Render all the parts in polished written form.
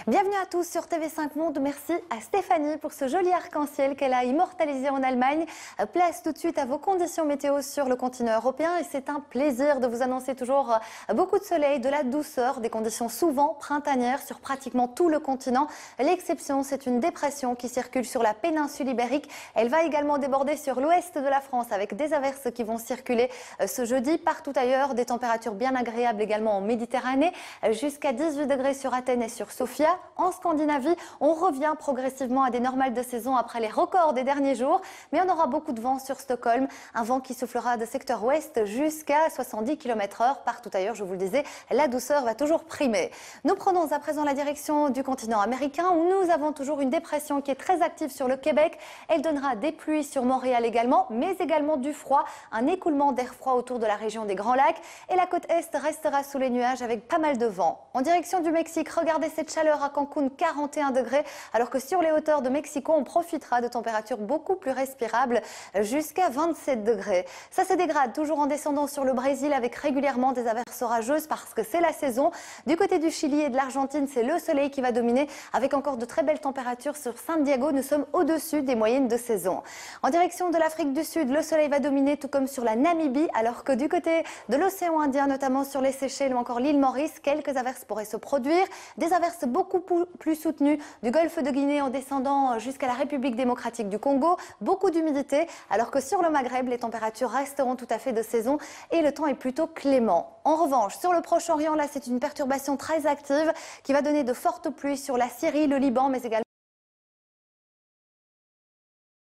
Bienvenue à tous sur TV5 Monde. Merci à Stéphanie pour ce joli arc-en-ciel qu'elle a immortalisé en Allemagne. Place tout de suite à vos conditions météo sur le continent européen et c'est un plaisir de vous annoncer toujours beaucoup de soleil, de la douceur, des conditions souvent printanières sur pratiquement tout le continent. L'exception, c'est une dépression qui circule sur la péninsule ibérique. Elle va également déborder sur l'ouest de la France avec des averses qui vont circuler ce jeudi. Partout ailleurs, des températures bien agréables également en Méditerranée, jusqu'à 18 degrés sur Athènes et sur Sofia. En Scandinavie, on revient progressivement à des normales de saison après les records des derniers jours, mais on aura beaucoup de vent sur Stockholm, un vent qui soufflera de secteur ouest jusqu'à 70 km/h. Partout ailleurs, je vous le disais, la douceur va toujours primer. Nous prenons à présent la direction du continent américain où nous avons toujours une dépression qui est très active sur le Québec. Elle donnera des pluies sur Montréal également, mais également du froid, un écoulement d'air froid autour de la région des Grands Lacs et la côte est restera sous les nuages avec pas mal de vent. En direction du Mexique, regardez cette chaleur à Cancun, 41 degrés, alors que sur les hauteurs de Mexico, on profitera de températures beaucoup plus respirables, jusqu'à 27 degrés. Ça se dégrade toujours en descendant sur le Brésil avec régulièrement des averses orageuses parce que c'est la saison. Du côté du Chili et de l'Argentine, c'est le soleil qui va dominer avec encore de très belles températures sur San Diego. Nous sommes au-dessus des moyennes de saison. En direction de l'Afrique du Sud, le soleil va dominer tout comme sur la Namibie, alors que du côté de l'océan Indien, notamment sur les Seychelles ou encore l'île Maurice, quelques averses pourraient se produire. Des averses beaucoup plus soutenues du golfe de Guinée en descendant jusqu'à la République démocratique du Congo. Beaucoup d'humidité, alors que sur le Maghreb, les températures resteront tout à fait de saison et le temps est plutôt clément. En revanche, sur le Proche-Orient, là, c'est une perturbation très active qui va donner de fortes pluies sur la Syrie, le Liban, mais également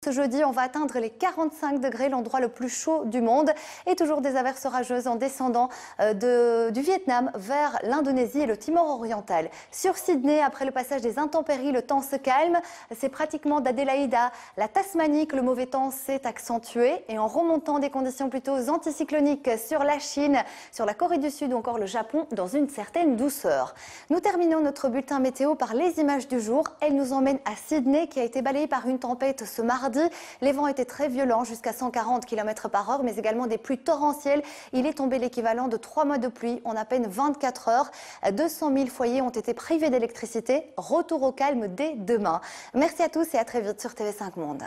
ce jeudi, on va atteindre les 45 degrés, l'endroit le plus chaud du monde. Et toujours des averses orageuses en descendant du Vietnam vers l'Indonésie et le Timor oriental. Sur Sydney, après le passage des intempéries, le temps se calme. C'est pratiquement d'Adélaïde à la Tasmanie que le mauvais temps s'est accentué. Et en remontant des conditions plutôt anticycloniques sur la Chine, sur la Corée du Sud ou encore le Japon, dans une certaine douceur. Nous terminons notre bulletin météo par les images du jour. Elles nous emmènent à Sydney qui a été balayée par une tempête ce mardi. Les vents étaient très violents, jusqu'à 140 km/h, mais également des pluies torrentielles. Il est tombé l'équivalent de 3 mois de pluie en à peine 24 heures. 200 000 foyers ont été privés d'électricité. Retour au calme dès demain. Merci à tous et à très vite sur TV5 Monde.